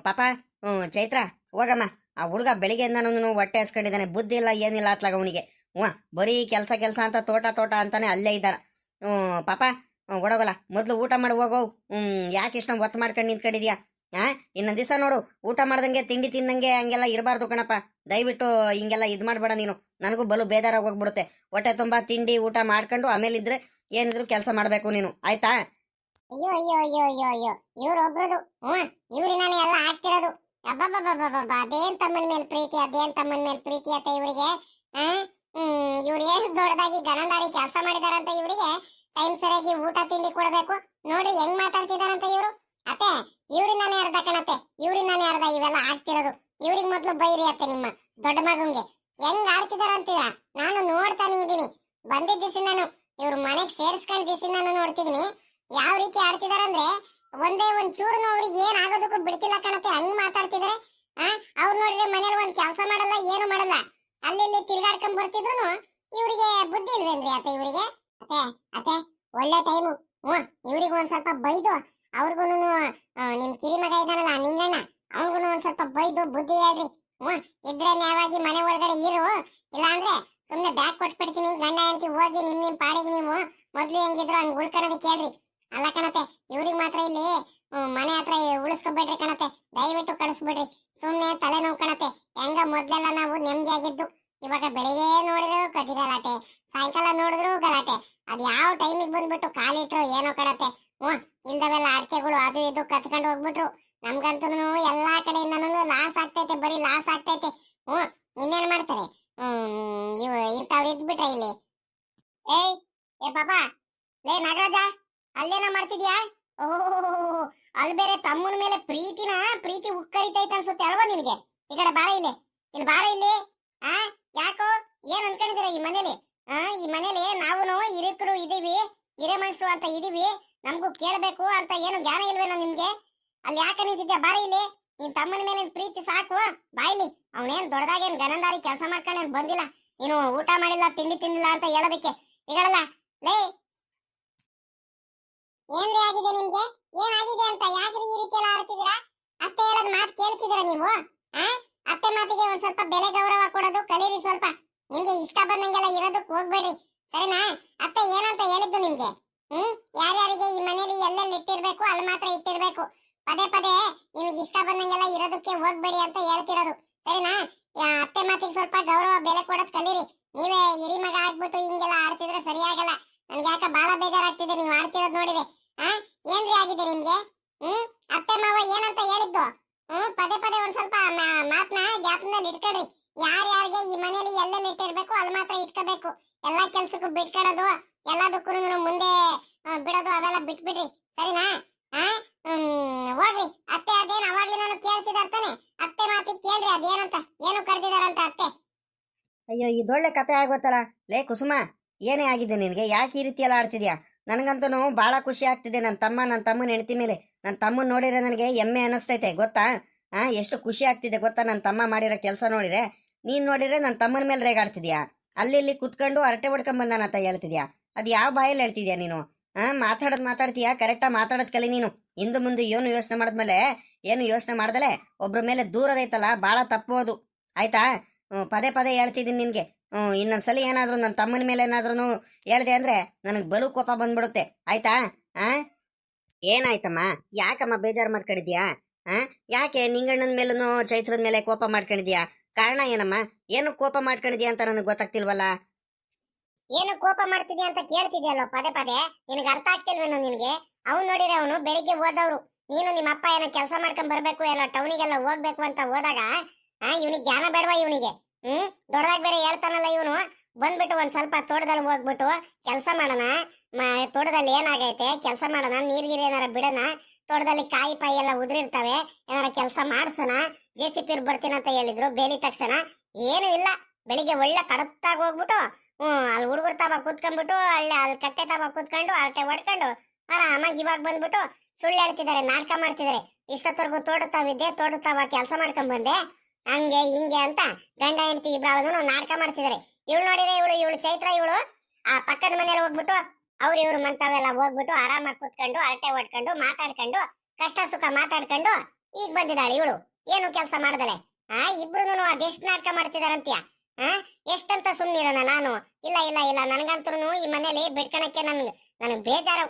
ಪಾಪ ಚೈತ್ರ ಹೋಗಮ್ಮ ಆ ಹುಡುಗ ಬೆಳಿಗ್ಗೆಯಿಂದನೂ ಹೊಟ್ಟೆ ಹಸ್ಕೊಂಡಿದ್ದಾನೆ ಬುದ್ಧಿ ಇಲ್ಲ ಏನಿಲ್ಲ ಅತ್ಲಾಗ ಅವನಿಗೆ ಬರೀ ಕೆಲಸ ಕೆಲಸ ಅಂತ ತೋಟ ತೋಟ ಅಂತಾನೆ ಅಲ್ಲೇ ಇದ್ದಾನ ಪಾಪ ಒಡಗಲ್ಲ ಮೊದ್ಲು ಊಟ ಮಾಡಿ ಹೋಗೋ ಯಾಕೆ ಇಷ್ಟ ಒತ್ತು ಮಾಡ್ಕೊಂಡು ನಿಂತ್ಕೊಂಡಿದ್ಯಾ ಇನ್ನೊಂದ್ ದಿವಸ ನೋಡು ಊಟ ಮಾಡ್ದಂಗೆ ತಿಂಡಿ ತಿಂದಂಗೆ ಹಂಗೆಲ್ಲ ಇರಬಾರ್ದು ಕಣಪ್ಪ ದಯವಿಟ್ಟು ಹಿಂಗೆಲ್ಲ ಇದ್ ಮಾಡ್ಬೇಡ ನೀನು ನನಗೂ ಬಲು ಬೇಜಾರಾಗಿ ಹೋಗ್ಬಿಡುತ್ತೆ ಹೊಟ್ಟೆ ತುಂಬಾ ತಿಂಡಿ ಊಟ ಮಾಡ್ಕೊಂಡು ಆಮೇಲೆ ಇದ್ರೆ ಏನಿದ್ರು ಕೆಲಸ ಮಾಡ್ಬೇಕು ನೀನು ಆಯ್ತಾ ಅಯ್ಯೋ ಅಯ್ಯೋ ಅಯ್ಯೋ ಅಯ್ಯೋ ಅಯ್ಯೋ ಇವ್ರೊಬ್ರದು ಇವ್ರಿಂದಾನೆ ಎಲ್ಲ ಆಗ್ತಿರೋದು ಅಬ್ಬಬ್ಬಬ್ಬಬ್ಬ ಅದೇನ್ ತಮ್ಮನ ಮೇಲೆ ಪ್ರೀತಿ ಅದೇನ್ ತಮ್ಮನ ಮೇಲೆ ಪ್ರೀತಿ ಅತ್ತ ಇವರಿಗೆ ಇವ್ರು ಏನ್ ದೊಡ್ಡದಾಗಿ ಗನಂದಾರಿ ಕೆಲಸ ಮಾಡಿದಾರಂತ ಇವರಿಗೆ ಟೈಮ್ ಸರಿಯಾಗಿ ಊಟ ತಿಂಡಿ ಕೊಡಬೇಕು ನೋಡ್ರಿ ಹೆಂಗ್ ಮಾತಾಡ್ತಿದಾರಂತ ಇವ್ರು ಅತ್ತೆ ಇವ್ರಿಂದಾನೇ ಅರ್ಧ ಕಣತ್ತೆ ಇವ್ರಿಂದಾನೇ ಅರ್ಧ ಇವೆಲ್ಲ ಆಗ್ತಿರೋದು ಇವ್ರಿಗೆ ಮೊದ್ಲು ಬೈರಿ ಅತ್ತೆ ನಿಮ್ಮ ದೊಡ್ಡ ಮಗಂಗೆ ಹೆಂಗ್ ಆಡ್ತಿದಾರ ಅಂತೀರ ನಾನು ನೋಡ್ತಾನೆ ಇದೀನಿ ಬಂದಿದ್ದ ದಿವಸ ನಾನು ಇವ್ರ ಮನೆಗ್ ಸೇರಿಸ್ಕೊಂಡ್ ದಿವಸ ನಾನು ನೋಡ್ತಿದೀನಿ ಯಾವ ರೀತಿ ಆಡ್ತಿದಾರಂದ್ರೆ ಒಂದೇ ಒಂದ್ ಚೂರ್ನು ಅವ್ರಿಗೆ ಏನ್ ಆಗೋದಕ್ಕೂ ಬಿಡ್ತಿಲ್ಲ ಕಣತ್ತೆ ಹಂಗ್ ಮಾತಾಡ್ತಿದಾರೆ ಅವ್ರು ನೋಡಿದ್ರೆ ಮನೇಲಿ ಒಂದ್ ಕೆಲಸ ಮಾಡಲ್ಲ ಏನು ಮಾಡಲ್ಲ ಅಲ್ಲಿ ತಿರ್ಗಾಡ್ಕೊಂಡ್ ಬರ್ತಿದ್ರು ಇವ್ರಿಗೆ ಬುದ್ಧಿ ಇಲ್ವೇನ್ರಿ ಅತ್ತೆ ಇವರಿಗೆ ಅತ್ತೆ ಅತ್ತೆ ಒಳ್ಳೆ ಟೈಮು ಇವ್ರಿಗೆ ಒಂದ್ ಸ್ವಲ್ಪ ಬೈದು ಅವ್ರಿಗೂನು ನಿಮ್ ಕಿರಿ ಮಗ ಇದಾನಲ್ಲ ನಿಂಗಣ್ಣ ಅವನಿಗೂ ಒಂದ್ ಸ್ವಲ್ಪ ಬೈದು ಬುದ್ಧಿ ಹೇಳ್ರಿ ಇದ್ರೆ ನ್ಯಾಯವಾಗಿ ಮನೆ ಒಳಗಡೆ ಇರು ಇಲ್ಲ ಅಂದ್ರೆ ಸುಮ್ನೆ ಬ್ಯಾಗ್ ಕೊಟ್ಬಿಡ್ತೀನಿ ಗಂಡ ಹೆಂಡತಿ ಹೋಗಿ ನಿಮ್ ಪಾಡಿಗೆ ನೀವು ಮೊದ್ಲು ಹೆಂಗಿದ್ರು ಹಂಗ್ ಉಳ್ಕೊಳ್ಳೋದಕ್ಕೆ ಹೇಳ್ರಿ ಅಲ್ಲ ಕಣತೆ ಇವ್ರಿಗೆ ಮಾತ್ರ ಇಲ್ಲಿ ಮನೆ ಹತ್ರ ಉಳಿಸ್ಕೊಬೇಡ್ರಿ ಕಣತೆ ದಯವಿಟ್ಟು ಕಳಿಸ್ಬಿಡ್ರಿ ಸುಮ್ನೆ ತಲೆನೋವು ಕಣತೆ ಹೆಂಗ ಮೊದ್ಲೆಲ್ಲ ನಾವು ನೆಮ್ಮದಿಯಾಗಿದ್ದು ಇವಾಗ ಬೆಳಿಗ್ಗೆ ನೋಡಿದ್ರು ಕಜಿ ಗಲಾಟೆ ಸಾಯಂಕಾಲ ನೋಡಿದ್ರು ಗಲಾಟೆ ಅದ್ ಯಾವ ಟೈಮಿಗೆ ಬಂದ್ಬಿಟ್ಟು ಕಾಲಿಟ್ರು ಏನೋ ಕಣತೆ ಇಲ್ದವೆಲ್ಲ ಅಡಿಕೆಗಳು ಅದು ಇದು ಕತ್ಕೊಂಡು ಹೋಗ್ಬಿಟ್ರು ನಮ್ಗಂತೂ ಎಲ್ಲಾ ಕಡೆಯಿಂದನೂ ಲಾಸ್ ಆಗ್ತೈತೆ ಬರೀ ಲಾಸ್ ಆಗ್ತೈತೆ ಇನ್ನೇನ್ ಮಾಡ್ತಾರೆ ಇವ್ ಇಂಥವ್ರು ಇದ್ಬಿಟ್ರೆ ಇಲ್ಲಿ ಏ ಪಾಪಾ ಲೇ ನಾಗರಾಜ ಅಲ್ಲೇನೋ ಮಾಡ್ತಿದ್ಯಾ ಓಹೋ ಅಲ್ಲಿ ಬೇರೆ ತಮ್ಮನ ಮೇಲೆ ಪ್ರೀತಿ ಉಕ್ಕರಿತೈತೆ ಅನ್ಸುತ್ತೆ ಅಲ್ವಾ ನಿನಗೆ ಈ ಕಡೆ ಬಾರ ಇಲ್ಲಿ ಬಾರ ಇಲ್ಲಿ ಯಾಕೋ ಏನ್ ಅನ್ಕೊಂಡಿದೀರ ಈ ಮನೇಲಿ ನಾವು ಹಿರಿಕರು ಇದೀವಿ ಹಿರೇ ಮನುಷ್ಯರು ಅಂತ ಇದೀವಿ ನಮಗೂ ಕೇಳಬೇಕು ಅಂತ ಏನು ಜ್ಞಾನ ಇಲ್ವೇನೋ ನಿಮ್ಗೆ ಅಲ್ಲಿ ಯಾಕೆ ನಿಂತಿದ್ಯಾ ಬಾರ ಇಲ್ಲಿ ನಿನ್ ತಮ್ಮನ ಮೇಲೆ ಪ್ರೀತಿ ಸಾಕು ಬಾಯಿಲಿ ಅವನೇನ್ ದೊಡ್ಡದಾಗೇನ್ ಗನಂದಾರಿ ಕೆಲಸ ಮಾಡ್ಕೊಂಡೇನ್ ಬಂದಿಲ್ಲ ನೀನು ಊಟ ಮಾಡಿಲ್ಲ ತಿಂಡಿ ತಿಂದಿಲ್ಲ ಅಂತ ಹೇಳೋದಕ್ಕೆ ಈಗಳಲ್ಲ ಲೇ ಏನ್ರಿ ಆಗಿದೆ ನಿಮ್ಗೆ ಏನಾಗಿದೆ ಅಂತ ಯಾಕ್ರಿ ಈ ರೀತಿ ಎಲ್ಲ ಆಡ್ತಿದ್ದೀರಾ ಅತ್ತೆ ಹೇಳೋದ್ ಮಾತು ಕೇಳ್ತಿದ್ದೀರಾ ನೀವು ಅತ್ತೆ ಮಾತಿಗೆ ಒಂದ್ ಸ್ವಲ್ಪ ಬೆಲೆ ಗೌರವ ಕೊಡೋದು ಕಲೀರಿ ಸ್ವಲ್ಪ ನಿಮ್ಗೆ ಇಷ್ಟ ಬಂದಂಗೆಲ್ಲ ಇರೋದಕ್ಕೆ ಹೋಗ್ಬೇಡ್ರಿ ಸರಿನಾ ಅತ್ತೆ ಏನಂತ ಹೇಳಿದ್ದು ನಿಮ್ಗೆ ಯಾರ್ಯಾರಿಗೆ ಈ ಮನೇಲಿ ಎಲ್ಲೆಲ್ಲಿ ಇಟ್ಟಿರ್ಬೇಕು ಅಲ್ಲಿ ಮಾತ್ರ ಇಟ್ಟಿರ್ಬೇಕು ಪದೇ ಪದೇ ನಿಮಗೆ ಇಷ್ಟ ಬಂದಂಗೆಲ್ಲ ಇರೋದಕ್ಕೆ ಹೋಗ್ಬೇಡಿ ಅಂತ ಹೇಳ್ತಿರೋದು ಸರಿನಾ ಅತ್ತೆ ಮಾತಿಗೆ ಸ್ವಲ್ಪ ಗೌರವ ಬೆಲೆ ಕೊಡೋದ್ ಕಲೀರಿ ನೀವೇ ಹಿರಿ ಮಗ ಆಗ್ಬಿಟ್ಟು ಹಿಂಗೆಲ್ಲ ಆಡ್ತಿದ್ರೆ ಸರಿಯಾಗಲ್ಲ ನನ್ಗೆ ಯಾಕ ಬಹಳ ಬೇಜಾರಾಗ್ತಿದೆ ನೀವು ಆಡ್ತಿರೋದ್ ನೋಡಿದೆ ಏನ್ರಿ ಆಗಿದೆ ನಿಮ್ಗೆ ಅತ್ತೆ ಮಾವ ಏನಂತ ಹೇಳಿದ್ದು ಪದೇ ಪದೇ ಒಂದ್ ಸ್ವಲ್ಪ ಮಾತ್ನ ಗ್ಯಾಪ್ನಲ್ಲಿ ಇಟ್ಕೊಳ್ರಿ ಯಾರ್ಯಾರಿಗೆ ಈ ಮನೇಲಿ ಎಲ್ಲೆಲ್ಲಿ ಇಟ್ಟಿರ್ಬೇಕು ಅಲ್ಲಿ ಮಾತ್ರ ಇಟ್ಕೋಬೇಕು ಎಲ್ಲಾ ಕೆಲ್ಸಕ್ಕೂ ಬಿಟ್ಕೊಡೋದು ಎಲ್ಲದಕ್ಕೂ ಮುಂದೆ ಬಿಡೋದು ಅವೆಲ್ಲ ಬಿಟ್ಬಿಡ್ರಿ ಸರಿನಾ ಹೋಗ್ರಿ ಅತ್ತೆ ಅದೇನ್ ಅವಾಗ್ಲಿ ನಾನು ಕೇಳ್ತಿದಾರ ತಾನೆ ಅತ್ತೆ ಮಾತಿಗೆ ಕೇಳ್ರಿ ಅದೇನಂತ ಏನು ಕರೆದಿದಾರಂತ ಅತ್ತೆ. ಅಯ್ಯೋ ಇದೊಳ್ಳೆ ಕತೆ ಆಗೋತ್ತಲ್ಲ. ಲೇ ಕುಸುಮ, ಏನೇ ಆಗಿದೆ ನಿನಗೆ? ಯಾಕೆ ಈ ರೀತಿ ಎಲ್ಲ ಆಡ್ತಿದ್ಯಾ? ನನಗಂತೂ ಬಹಳ ಖುಷಿ ಆಗ್ತಿದೆ. ನನ್ನ ತಮ್ಮನ ಹೆಂಡತಿ ಮೇಲೆ. ನನ್ನ ತಮ್ಮನ್ ನೋಡಿದ್ರೆ ನನಗೆ ಹೆಮ್ಮೆ ಅನಿಸ್ತೈತೆ ಗೊತ್ತಾ? ಎಷ್ಟು ಖುಷಿ ಆಗ್ತಿದೆ ಗೊತ್ತಾ ನನ್ನ ತಮ್ಮ ಮಾಡಿರೋ ಕೆಲಸ ನೋಡಿದ್ರೆ. ನೀನ್ ನೋಡಿದ್ರೆ ನನ್ನ ತಮ್ಮನ ಮೇಲೆ ರೇಗಾಡ್ತಿದ್ಯಾ? ಅಲ್ಲಿ ಇಲ್ಲಿ ಕುತ್ಕೊಂಡು ಹರಟೆ ಹೊಡ್ಕೊಂಡ್ ಬಂದಾನಂತ ಹೇಳ್ತಿದ್ಯಾ? ಅದು ಯಾವ ಬಾಯಲ್ಲಿ ಹೇಳ್ತಿದ್ಯಾ ನೀನು? ಮಾತಾಡ್ತೀಯಾ? ಕರೆಕ್ಟಾ ಮಾತಾಡೋದ್ ಕಲಿ ನೀನು. ಹಿಂದೆ ಮುಂದೆ ಏನು ಯೋಚನೆ ಮಾಡಿದ್ಮೇಲೆ, ಏನು ಯೋಚನೆ ಮಾಡ್ದಲೆ ಒಬ್ರ ಮೇಲೆ ದೂರದೈತಲ್ಲ, ಬಹಳ ತಪ್ಪು ಅದು. ಆಯ್ತಾ? ಪದೇ ಪದೇ ಹೇಳ್ತಿದ್ದೀನಿ ನಿನ್ಗೆ. ಇನ್ನೊಂದ್ಸಲಿ ಏನಾದ್ರು ನನ್ನ ತಮ್ಮನ ಮೇಲೆ ಏನಾದ್ರೂ ಹೇಳ್ದೆ ಅಂದ್ರೆ ನನಗೆ ಬಲು ಕೋಪ ಬಂದ್ಬಿಡುತ್ತೆ. ಆಯ್ತಾ? ಏನಾಯ್ತಮ್ಮ? ಯಾಕಮ್ಮ ಬೇಜಾರು ಮಾಡ್ಕೊಂಡಿದ್ಯಾ? ಯಾಕೆ ನಿಂಗಣ್ಣನ ಮೇಲೂ ಚೈತ್ರದ ಮೇಲೆ ಕೋಪ ಮಾಡ್ಕೊಂಡಿದ್ಯಾ? ಕಾರಣ ಏನಮ್ಮ? ಏನು ಕೋಪ ಮಾಡ್ಕೊಂಡಿದ್ಯಾ ಅಂತ ನನಗೆ ಗೊತ್ತಾಗ್ತಿಲ್ವಲ್ಲ. ಏನು ಕೋಪ ಮಾಡ್ತಿದ್ಯಾ ಅಂತ ಕೇಳ್ತಿದ್ಯಲ್ಲ ಪದೇ ಪದೇ. ನಿನಗೆ ಅರ್ಥ ಆಗ್ತಿಲ್ವೇನೋ ನಿನ್ಗೆ? ಅವ್ನು ನೋಡಿದ್ರೆ ಅವನು ಬೆಳಿಗ್ಗೆ ಓದವ್ರು, ನೀನು ನಿಮ್ಮ ಅಪ್ಪ ಏನೋ ಕೆಲಸ ಮಾಡ್ಕೊಂಡ್ ಬರ್ಬೇಕು, ಎಲ್ಲ ಟೌನಿಗೆಲ್ಲ ಹೋಗ್ಬೇಕು ಅಂತ ಹೋದಾಗ ಇವನಿಗೆ ಜ್ಞಾನ ಬೇಡವಾ ಇವನಿಗೆ? ದೊಡ್ಡದಾಗ ಬೇರೆ ಹೇಳ್ತಾನಲ್ಲ ಇವನು. ಬಂದ್ಬಿಟ್ಟು ಒಂದ್ ಸ್ವಲ್ಪ ತೋಟದಲ್ಲಿ ಹೋಗ್ಬಿಟ್ಟು ಕೆಲಸ ಮಾಡೋಣ, ತೋಟದಲ್ಲಿ ಏನಾಗೈತೆ ಕೆಲಸ ಮಾಡೋಣ, ನೀರ್ಗಿರಿ ಏನಾರ ಬಿಡೋಣ, ತೋಟದಲ್ಲಿ ಕಾಯಿ ಪಾಯಿ ಎಲ್ಲ ಉದುರಿರ್ತವೆ, ಏನಾರ ಕೆಲಸ ಮಾಡ್ಸೋಣ, JCP ಬರ್ತೀನಿ ಅಂತ ಹೇಳಿದ್ರು, ಬೇಲಿ ತಕ್ಷಣ ಏನು ಇಲ್ಲ. ಬೆಳಿಗ್ಗೆ ಒಳ್ಳೆ ಕಡತ್ತಾಗ ಹೋಗ್ಬಿಟ್ಟು ಅಲ್ಲಿ ಹುಡುಗರು ತಾವ ಕೂತ್ಕೊಂಡ್ಬಿಟ್ಟು ಅಲ್ಲಿ ಕಟ್ಟೆ ತಾವ ಕೂತ್ಕೊಂಡು ಹರಟೆ ಹೊಡ್ಕೊಂಡು ಆರಾಮಾಗಿ ಇವಾಗ ಬಂದ್ಬಿಟ್ಟು ಸುಳ್ಳು ಹೇಳ್ತಿದ್ದಾರೆ, ನಾಟಕ ಮಾಡ್ತಿದ್ದಾರೆ. ಇಷ್ಟೊತ್ತವರೆಗೂ ತೋಟತಾವಿದ್ದೆ, ತೋಟತಾವ ಕೆಲಸ ಮಾಡ್ಕೊಂಡ್ ಬಂದೆ, ಹಂಗೆ ಹಿಂಗೆ ಅಂತ ಗಂಡ ಹೆಂಡತಿ ಇಬ್ಬರು ನಾಟಕ ಮಾಡ್ತಿದ್ದಾರೆ. ಇವಳು ನೋಡಿದ್ರೆ ಇವಳು ಚೈತ್ರ, ಇವಳು ಆ ಪಕ್ಕದ ಮನೇಲಿ ಹೋಗ್ಬಿಟ್ಟು ಅವ್ರು ಇವ್ರು ಮಂತಾವೆಲ್ಲ ಹೋಗ್ಬಿಟ್ಟು ಆರಾಮಾಗಿ ಕೂತ್ಕೊಂಡು ಹರಟೆ ಹೊಡ್ಕೊಂಡು ಮಾತಾಡ್ಕೊಂಡು ಕಷ್ಟ ಸುಖ ಮಾತಾಡ್ಕೊಂಡು ಈಗ ಬಂದಿದ್ದಾಳೆ ಇವಳು. ಏನು ಕೆಲಸ ಮಾಡ್ದಲೆ ಇಬ್ರು ಅದೆಷ್ಟು ನಾಟಕ ಮಾಡ್ತಿದಾರಂತೀಯ? ಎಷ್ಟಂತ ಸುಮ್ನಿರೋಣ ನಾನು? ಇಲ್ಲ ಇಲ್ಲ ಇಲ್ಲ, ನನಗಂತೂ ಈ ಮನೇಲಿ ಬಿಟ್ಕಣಕ್ಕೆ ನನಗ್ ಬೇಜಾರು.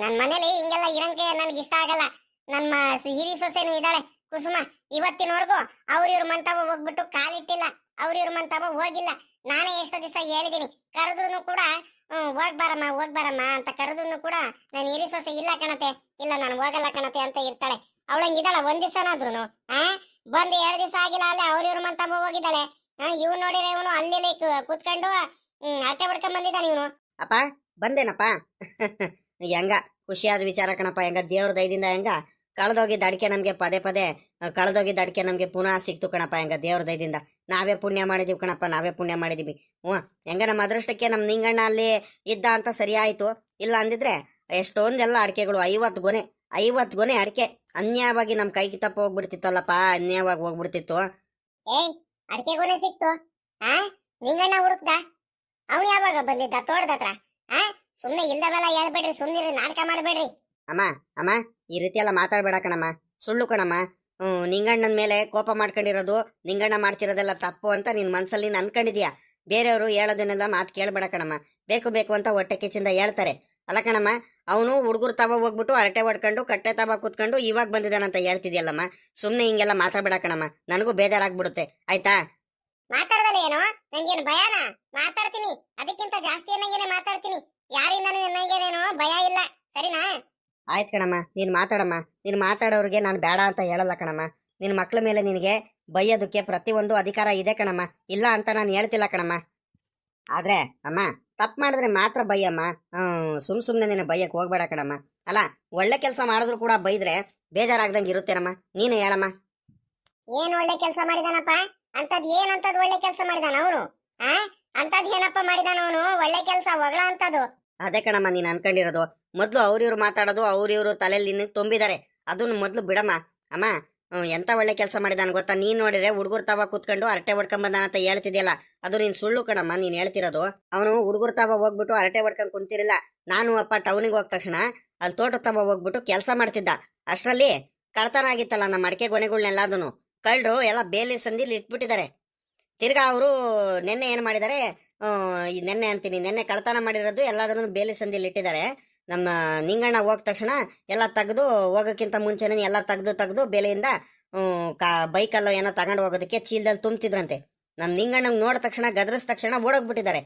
ನನ್ ಮನೇಲಿ ಹಿಂಗೆಲ್ಲ ಇರಂಗೆ ನನ್ಗೆ ಇಷ್ಟ ಆಗಲ್ಲ. ನಮ್ಮ ಹಿರಿ ಸೊಸೆನೂ ಇದ್ದಾಳೆ ಕುಸುಮ, ಇವತ್ತಿನವರೆಗೂ ಅವ್ರಿವ್ರ ಮಂತಾವ ಹೋಗ್ಬಿಟ್ಟು ಕಾಲಿಟ್ಟಿಲ್ಲ, ಅವ್ರಿವ್ರ ಮಂತಾವ ಹೋಗಿಲ್ಲ. ನಾನೇ ಎಷ್ಟೋ ದಿವಸ ಹೇಳಿದೀನಿ, ಕರೆದ್ರು ಕೂಡ ಹೋಗ್ಬಾರಮ್ಮ ಅಂತ ಕರೆದ್ರು ಕೂಡ ನಾನು ಹಿರಿ ಸೊಸೆ ಇಲ್ಲ ಕಣತೆ, ಇಲ್ಲ ನಾನು ಹೋಗಲ್ಲ ಕಣತೆ ಅಂತ ಇರ್ತಾಳೆ. ಅವಳಂಗಿದ್ದಾಳ ಒಂದ್ ದಿವಸನಾದ್ರೂ ಬಂದು 2 ದಿವಸ ಆಗಿಲ್ಲ, ಅಲ್ಲೇ ಅವ್ರಿವ್ರ ಮಂತಾವ ಹೋಗಿದ್ದಾಳೆ. ಇವ್ ನೋಡಿದ್ರೆ ಇವನು ಅಲ್ಲಿ ಕೂತ್ಕೊಂಡು ಹರಟೆ ಹೊಡ್ಕೊಂಡ್ ಬಂದಿದ್ದಾನೆ ಇವನು. ಅಪ್ಪ ಬಂದೇನಪ್ಪ. ಹೆಂಗ ಖುಷಿಯಾದ ವಿಚಾರ ಕಣಪ್ಪ. ಹೆಂಗ ದೇವ್ರ ದಯದಿಂದ ಹೆಂಗ ಕಳೆದೋಗಿದ್ದ ಅಡಿಕೆ ನಮ್ಗೆ ಪದೇ ಪದೇ ಕಳೆದೋಗಿದ್ದ ಅಡಿಕೆ ನಮ್ಗೆ ಪುನಃ ಸಿಕ್ತು ಕಣಪ್ಪ. ಹೆಂಗ ದೇವ್ರ ದಯದಿಂದ ನಾವೇ ಪುಣ್ಯ ಮಾಡಿದೀವಿ ಕಣಪ್ಪ, ನಾವೇ ಪುಣ್ಯ ಮಾಡಿದೀವಿ. ಹೆಂಗ ನಮ್ಮ ಅದೃಷ್ಟಕ್ಕೆ ನಮ್ಮ ನಿಂಗಣ್ಣ ಅಲ್ಲಿ ಇದ್ದ ಅಂತ ಸರಿ ಆಯ್ತು. ಇಲ್ಲ ಅಂದಿದ್ರೆ ಎಷ್ಟೊಂದೆಲ್ಲ ಅಡಿಕೆಗಳು 50 ಗೊನೆ ಅಡಿಕೆ ಅನ್ಯಾಯವಾಗಿ ನಮ್ ಕೈಗೆ ತಪ್ಪ ಹೋಗ್ಬಿಡ್ತಿತ್ತಲ್ಲಪ್ಪ, ಅನ್ಯಾಯವಾಗಿ ಹೋಗ್ಬಿಡ್ತಿತ್ತು. ಅಡಿಕೆ ಗೊನೆ ಸಿಕ್ತು? ನಿಂಗಣ್ಣ ಹುಡುಕ್ದ? ಅವನು ಯಾವಾಗ ಬಂದಿದ್ದ ತೋಟದತ್ರ? ಸುಮ್ನೆ ಇಲ್ದವೆಲ್ಲ ಹೇಳ್ಬೇಡ್ರಿ, ಸುಮ್ನಿರಿ, ನಾಟಕ ಮಾಡ್ಬೇಡ್ರಿ. ಅಮ್ಮ ಈ ರೀತಿ ಎಲ್ಲ ಮಾತಾಡ್ಬೇಡ ಕಣಮ್ಮ, ಸುಳ್ಳು ಕಣಮ್ಮ. ನಿಂಗಣ್ಣನ ಮೇಲೆ ಕೋಪ ಮಾಡ್ಕೊಂಡಿರೋದು, ನಿಂಗಣ್ಣ ಮಾಡ್ತಿರೋದೆಲ್ಲ ತಪ್ಪು ಅಂತ ನಿನ್ ಮನ್ಸಲ್ಲಿ ನೀನ್ ಅನ್ಕೊಂಡಿದ್ಯಾ. ಬೇರೆಯವರು ಹೇಳೋದನ್ನೆಲ್ಲ ಮಾತು ಕೇಳ್ಬೇಡ ಕಣಮ್ಮ. ಬೇಕು ಅಂತ ಹೊಟ್ಟೆ ಕಿಚ್ಚಿಂದ ಹೇಳ್ತಾರೆ ಅಲ್ಲ ಕಣಮ್ಮ. ಅವನು ಹುಡುಗರು ತಾವ ಹೋಗ್ಬಿಟ್ಟು ಹರಟೆ ಹೊಡ್ಕೊಂಡು ಕಟ್ಟೆ ತಾವ ಕೂತ್ಕೊಂಡು ಇವಾಗ ಬಂದಿದ್ದಾನಂತ ಹೇಳ್ತಿದ್ಯಲ್ಲಮ್ಮ. ಸುಮ್ನೆ ಹಿಂಗೆಲ್ಲ ಮಾತಾಡ್ಬೇಡ ಕಣಮ್ಮ, ನನಗೂ ಬೇಜಾರಾಗ್ಬಿಡುತ್ತೆ. ಆಯ್ತಾ? ಮಾತಾಡದಲ್ಲ ಏನೋ, ನಂಗೇನು ಭಯನ? ಮಾತಾಡ್ತೀನಿ, ಅದಕ್ಕಿಂತ ಜಾಸ್ತಿ ನಂಗೇನೆ ಮಾತಾಡ್ತೀನಿ. ಯಾರಿಂದನೂ ನಂಗೇನೇನೋ ಭಯ ಇಲ್ಲ, ಸರಿನಾ? ಆಯ್ತು ಕಣಮ್ಮ, ನೀನ್ ಮಾತಾಡಮ್ಮ. ನೀನ್ ಮಾತಾಡೋರಿಗೆ ನಾನು ಬೇಡ ಅಂತ ಹೇಳಲ್ಲ ಕಣಮ್ಮ. ನಿನ್ ಮಕ್ಳ ಮೇಲೆ ನಿನಗೆ ಬೈಯೋದಕ್ಕೆ ಪ್ರತಿಯೊಂದು ಅಧಿಕಾರ ಇದೆ ಕಣಮ್ಮ, ಇಲ್ಲ ಅಂತ ನಾನು ಹೇಳ್ತಿಲ್ಲ ಕಣಮ್ಮ. ಆದ್ರೆ ಅಮ್ಮ ತಪ್ಪು ಮಾಡಿದ್ರೆ ಮಾತ್ರ ಬೈಯಮ್ಮ. ಸುಮ್ನೆ ನೀನು ಬೈಯಕ್ ಹೋಗ್ಬೇಡ ಕಣಮ್ಮ. ಅಲ್ಲ, ಒಳ್ಳೆ ಕೆಲಸ ಮಾಡಿದ್ರು ಕೂಡ ಬೈದ್ರೆ ಬೇಜಾರಾಗ್ದಂಗೆ ಇರುತ್ತೇನಮ್ಮ, ನೀನು ಹೇಳಮ್ಮ. ಏನ್ ಒಳ್ಳೆ ಕೆಲಸ ಮಾಡಿದಾನಪ್ಪ? ಏನಂತದ್ ಒಳ್ಳೆ ಕೆಲಸ ಮಾಡಿದಾನ ಅವನು? ಅಂತದ್ ಏನಪ್ಪ ಮಾಡಿದಾನ ಅವನು ಒಳ್ಳೆ ಕೆಲಸ? ಹೊಗಳ ಅಂತದು. ಅದೇ ಕಣಮ್ಮ ನೀನ್ ಅನ್ಕೊಂಡಿರೋದು. ಮೊದ್ಲು ಅವ್ರಿವ್ರು ಮಾತಾಡೋದು, ಅವ್ರಿವ್ರು ತಲೆಯಲ್ಲಿ ನಿನಗೆ ತುಂಬಿದ್ದಾರೆ, ಅದನ್ನ ಮೊದ್ಲು ಬಿಡಮ್ಮ. ಅಮ್ಮ ಎಂತ ಒಳ್ಳೆ ಕೆಲಸ ಮಾಡಿದಾನ ಗೊತ್ತಾ? ನೀನ್ ನೋಡಿದ್ರೆ ಹುಡುಗರು ತಾವ ಕೂತ್ಕೊಂಡು ಹರಟೆ ಹೊಡ್ಕೊಂಡ್ ಬಂದಾನ ಅಂತ ಹೇಳ್ತಿದ್ಯಲ್ಲ, ಅದು ನೀನ್ ಸುಳ್ಳು ಕಣಮ್ಮ. ನೀನ್ ಹೇಳ್ತಿರೋದು ಅವನು ಹುಡುಗರು ತಾವ ಹೋಗ್ಬಿಟ್ಟು ಹರಟೆ ಹೊಡ್ಕೊಂಡ್ ಕುಂತಿರಲಿಲ್ಲ. ನಾನು ಅಪ್ಪ ಟೌನಿಗೆ ಹೋದ ತಕ್ಷಣ ಅಲ್ಲಿ ತೋಟ ತಾವ ಹೋಗ್ಬಿಟ್ಟು ಕೆಲಸ ಮಾಡ್ತಿದ್ದ. ಅಷ್ಟ್ರಲ್ಲಿ ಕಳ್ತನ ಆಗಿತ್ತಲ್ಲ ನಮ್ಮ ಅಡಿಕೆ ಗೊನೆಗಳ್ನೆಲ್ಲಾದನು ಕಳ್ಳರು ಎಲ್ಲ ಬೇಲಿ ಸಂದಿಲಿ ಇಟ್ಬಿಟ್ಟಿದ್ದಾರೆ. ತಿರ್ಗಾ ಅವರು ನೆನ್ನೆ ಏನ್ ಮಾಡಿದ್ದಾರೆ, ನೆನ್ನೆ ಕಳ್ತನ ಮಾಡಿರೋದು ಎಲ್ಲಾದ್ರೂ ಬೇಲಿ ಸಂದಿಲಿ ಇಟ್ಟಿದ್ದಾರೆ. ನಮ್ಮ ನಿಂಗಣ್ಣ ಹೋದ ತಕ್ಷಣ ಎಲ್ಲ ತೆಗೆದು, ಹೋಗೋಕ್ಕಿಂತ ಮುಂಚೆನೇ ಎಲ್ಲ ತೆಗೆದು ಬೇಲೆಯಿಂದ ಬೈಕಲ್ಲೋ ಏನೋ ತಗೊಂಡು ಹೋಗೋದಕ್ಕೆ ಚೀಲದಲ್ಲಿ ತುಂಬ್ತಿದ್ರಂತೆ. ನಮ್ಮ ನಿಂಗಣ್ಣಂಗೆ ನೋಡಿದ ತಕ್ಷಣ ಗದರಿಸ ತಕ್ಷಣ ಓಡೋಗ್ಬಿಟ್ಟಿದ್ದಾರೆ.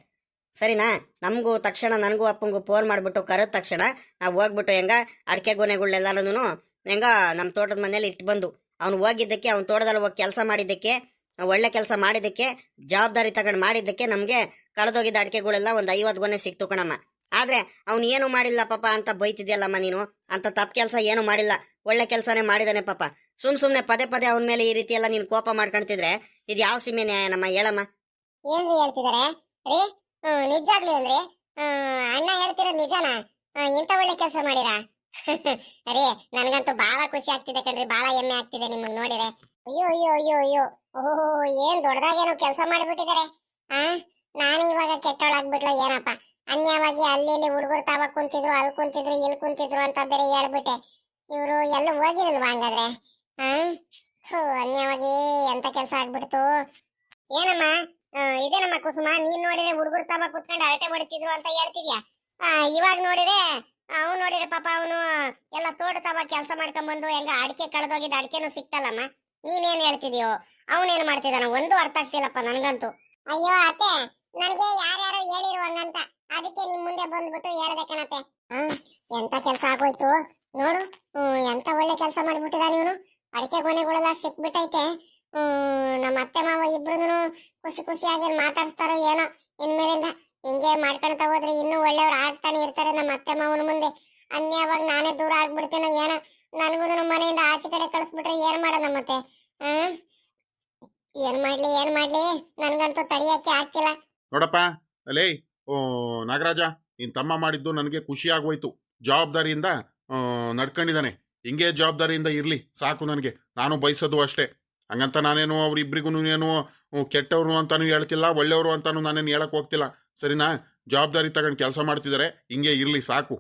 ಸರಿನಾ? ನನಗೂ ಅಪ್ಪಂಗೂ ಫೋನ್ ಮಾಡ್ಬಿಟ್ಟು ಕರೆದ ತಕ್ಷಣ ನಾವು ಹೋಗ್ಬಿಟ್ಟು ಹೆಂಗ ಅಡಿಕೆ ಗೊನೆಗಳ್ನೆಲ್ಲನೂ ಹೆಂಗ ನಮ್ಮ ತೋಟದ ಮನೇಲಿ ಇಟ್ಟು ಬಂದು, ಅವ್ನು ಹೋಗಿದ್ದಕ್ಕೆ, ಅವ್ನ ತೋಟದಲ್ಲಿ ಹೋಗಿ ಕೆಲಸ ಮಾಡಿದ್ದಕ್ಕೆ, ಒಳ್ಳೆ ಕೆಲಸ ಮಾಡಿದ್ದಕ್ಕೆ, ಜವಾಬ್ದಾರಿ ತಗೊಂಡು ಮಾಡಿದ್ದಕ್ಕೆ ನಮಗೆ ಕಳೆದೋಗಿದ್ದ ಅಡಿಕೆಗಳೆಲ್ಲ ಒಂದು 50 ಗೊನೆ ಸಿಕ್ತು ಕಣಮ್ಮ. ಆದ್ರೆ ಅವ್ನು ಏನು ಮಾಡಿಲ್ಲ ಪಾಪ ಅಂತ ಬೈತಿದ್ಯಲ್ಲಮ್ಮ ನೀನು. ಅಂತ ತಪ್ಪು ಕೆಲಸ ಏನು ಮಾಡಿಲ್ಲ, ಒಳ್ಳೆ ಕೆಲಸನೇ ಮಾಡಿದಾನೆ ಪಾಪ. ಸುಮ್ನೆ ಪದೇ ಪದೇ ಅವನ ಮೇಲೆ ಈ ರೀತಿ ಎಲ್ಲ ನೀನು ಕೋಪ ಮಾಡ್ಕೊಂತಿದ್ರೆ ಇದು ಯಾವ ಸೀಮೆ ನ್ಯಾಯನಮ್ಮ ಹೇಳಮ್ಮ. ಏನ್ರಿ ಹೇಳ್ತಿದಾರೆ ರೀ? ನಿಜಾಗ್ಲಿ ಅಂದ್ರೆ ಅಣ್ಣ ಹೇಳ್ತಿರೋದ್ ನಿಜಾನಾ? ಇಂತ ಒಳ್ಳೆ ಕೆಲಸ ಮಾಡಿರಾ? ಅರೇ ನನ್ಗಂತೂ ಬಹಳ ಖುಷಿ ಆಗ್ತಿದೆ ಕಣ್ರಿ, ಬಹಳ ಹೆಮ್ಮೆ ಆಗ್ತಿದೆ ನಿಮ್ಮನ್ನ ನೋಡಿದ್ರೆ. ಅಯ್ಯೋ ಅಯ್ಯೋ ಅಯ್ಯೋ ಅಯ್ಯೋ, ಓಹೋ ಏನ್ ದೊಡ್ಡದಾಗೇನೋ ಕೆಲಸ ಮಾಡ್ಬಿಟ್ಟಿದ್ದಾರೆ. ನಾನು ಇವಾಗ ಕೆಟ್ಟವಳಾಗ್ಬಿಟ್ಲ ಏನಪ್ಪ? ಅನ್ಯವಾಗಿ ಅಲ್ಲಿ ಇಲ್ಲಿ ಹುಡುಗರು ತಾವ ಕುಂತಿದ್ರು, ಅಲ್ಲಿ ಕುಂತಿದ್ರು, ಇಲ್ಲಿ ಕುಂತಿದ್ರು ಅಂತ ಬೇರೆ ಹೇಳ್ಬಿಟ್ಟೆ. ಇವರು ಎಲ್ಲ ಹೋಗಿರಲ್ವಾ ಹಂಗಾದ್ರೆ? ಅನ್ಯವಾಗಿ ಎಂತ ಕೆಲಸ ಆಗ್ಬಿಡ್ತು ಏನಮ್ಮ. ಇದೇನಮ್ಮ ಕುಸುಮ, ನೀನ್ ನೋಡಿದ್ರೆ ಹುಡುಗರು ತಾವ ಕುತ್ಕೊಂಡು ಹರಟೆ ಹೊಡಿತಿದ್ರು ಅಂತ ಹೇಳ್ತಿದ್ಯಾ. ಇವಾಗ ನೋಡಿದ್ರೆ ಅವ್ನು ನೋಡಿದ್ರೆ ಪಾಪ ಅವನು ಎಲ್ಲ ತೋಟ ತಾವ ಕೆಲಸ ಮಾಡ್ಕೊಂಡ್ ಬಂದು ಹೆಂಗ ಅಡಿಕೆ ಕಳೆದೋಗಿದ್ದ ಅಡಿಕೆನೂ ಸಿಕ್ತಲ್ಲಮ್ಮ. ನೀನೇನ್ ಹೇಳ್ತಿದ್ಯೋ, ಅವನೇನ್ ಮಾಡ್ತಿದ್ದಾನ ಒಂದು ಅರ್ಥ ಆಗ್ತಿಲ್ಲಪ್ಪ ನನ್ಗಂತೂ. ಅಯ್ಯೋ ಅತ್ತೆ, ನನಗೆ ಯಾರ್ಯಾರು ಹೇಳಿರುವಂಗಂತ ಅದಕ್ಕೆ ನಿಮ್ ಮುಂದೆ ಬಂದ್ಬಿಟ್ಟು ಹೇಳ್ದೆ ಕಣತೆ. ಎಂತ ಕೆಲ್ಸ ಆಗೋಯ್ತು ನೋಡು. ಎಂತ ಒಳ್ಳೆ ಕೆಲಸ ಮಾಡ್ಬಿಟ್ಟಿದಾನ ಇವನು. ಅಡಿಕೆ ಗೊನೆಗಳೆಲ್ಲ ಸಿಕ್ಬಿಟ್ಟೈತೆ. ನಮ್ಮ ಅತ್ತೆ ಮಾವ ಇಬ್ರು ಖುಷಿ ಖುಷಿಯಾಗಿ ಮಾತಾಡಿಸ್ತಾರೋ ಏನೋ. ಇನ್ಮೇಲಿಂದ ಹಿಂಗೆ ಮಾಡ್ಕೊಳ್ತಾ ಹೋದ್ರೆ ಇನ್ನೂ ಒಳ್ಳೆಯವ್ರು ಆಗ್ತಾನೆ ಇರ್ತಾರೆ ನಮ್ಮ ಅತ್ತೆ ಮಾವನ ಮುಂದೆ. ಅನ್ಯವಾಗ ನಾನೇ ದೂರ ಆಗ್ಬಿಡ್ತೀನೋ ಏನೋ. ನನ್ಗೂ ಮನೆಯಿಂದ ಆಚೆ ಕಡೆ ಕಳಿಸ್ಬಿಟ್ರೆ ಏನ್ ಮಾಡೋಣ ಮತ್ತೆ? ಏನ್ ಮಾಡ್ಲಿ ನನ್ಗಂತೂ ತಡಿಯಕ್ಕೆ ಆಗ್ತಿಲ್ಲ. ನೋಡಪ್ಪ ಅಲೇ, ನಾಗರಾಜ, ನಿನ್ ತಮ್ಮ ಮಾಡಿದ್ದು ನನಗೆ ಖುಷಿ ಆಗೋಯ್ತು. ಜವಾಬ್ದಾರಿಯಿಂದ ನಡ್ಕೊಂಡಿದ್ದಾನೆ. ಹಿಂಗೆ ಜವಾಬ್ದಾರಿಯಿಂದ ಇರ್ಲಿ ಸಾಕು ನನಗೆ. ನಾನು ಬಯಸೋದು ಅಷ್ಟೇ. ಹಂಗಂತ ನಾನೇನು ಅವ್ರಿಬ್ರಿಗೂ ಏನು ಕೆಟ್ಟವ್ರು ಅಂತಾನು ಹೇಳ್ತಿಲ್ಲ, ಒಳ್ಳೆಯವರು ಅಂತಾನು ನಾನೇನು ಹೇಳಕ್ ಹೋಗ್ತಿಲ್ಲ. ಸರಿನಾ? ಜವಾಬ್ದಾರಿ ತಗೊಂಡು ಕೆಲಸ ಮಾಡ್ತಿದ್ದಾರೆ, ಹಿಂಗೆ ಇರ್ಲಿ ಸಾಕು.